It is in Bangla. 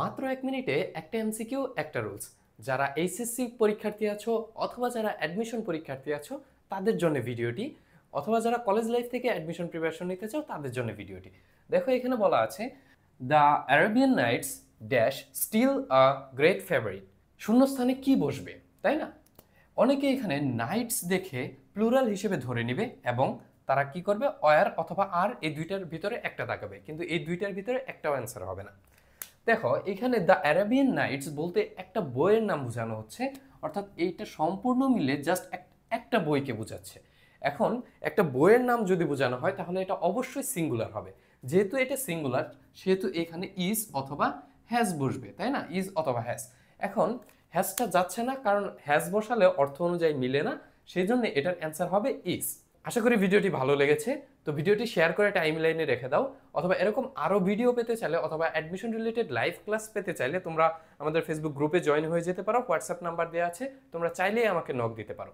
মাত্র 1 মিনিটে একটা এমসিকিউ একটা রুলস। যারা এইচএসসি পরীক্ষার্থী আছো অথবা যারা অ্যাডমিশন পরীক্ষার্থী আছো তাদের জন্য ভিডিওটি, অথবা যারা কলেজ লাইফ থেকে অ্যাডমিশন প্রিপারেশন নিতে চাও তাদের জন্য ভিডিওটি। দেখো এখানে বলা আছে the Arabian Nights dash still a great favourite. শূন্যস্থানে কি বসবে, তাই না? অনেকে এখানে নাইটস দেখে প্লুরাল হিসেবে ধরে নেবে এবং তারা কি করবে, অয়ার অথবা আর এই দুইটার ভিতরে একটা তাকাবে, কিন্তু এই দুইটার ভিতরে একটাও অ্যান্সার হবে না। দেখো এখানে দ্য অ্যারাবিয়ান নাইটস বলতে একটা বইয়ের নাম বোঝানো হচ্ছে, অর্থাৎ এইটা সম্পূর্ণ মিলে জাস্ট একটা বইকে বোঝাচ্ছে। এখন একটা বইয়ের নাম যদি বোঝানো হয় তাহলে এটা অবশ্যই সিঙ্গুলার হবে। যেহেতু এটা সিঙ্গুলার সেহেতু এখানে ইজ অথবা হ্যাজ বসবে, তাই না? ইজ অথবা হ্যাজ। এখন হ্যাজটা যাচ্ছে না, কারণ হ্যাজ বসালে অর্থ অনুযায়ী মিলে না, সেই জন্য এটার অ্যান্সার হবে ইজ। আশা করি ভিডিওটি ভালো লেগেছে। তো ভিডিওটি শেয়ার করে টাইম লাইনে রেখে দাও, অথবা এরকম আরও ভিডিও পেতে চাইলে অথবা অ্যাডমিশন রিলেটেড লাইভ ক্লাস পেতে চাইলে তোমরা আমাদের ফেসবুক গ্রুপে জয়েন হয়ে যেতে পারো। হোয়াটসঅ্যাপ নাম্বার দেওয়া আছে, তোমরা চাইলেই আমাকে নক দিতে পারো।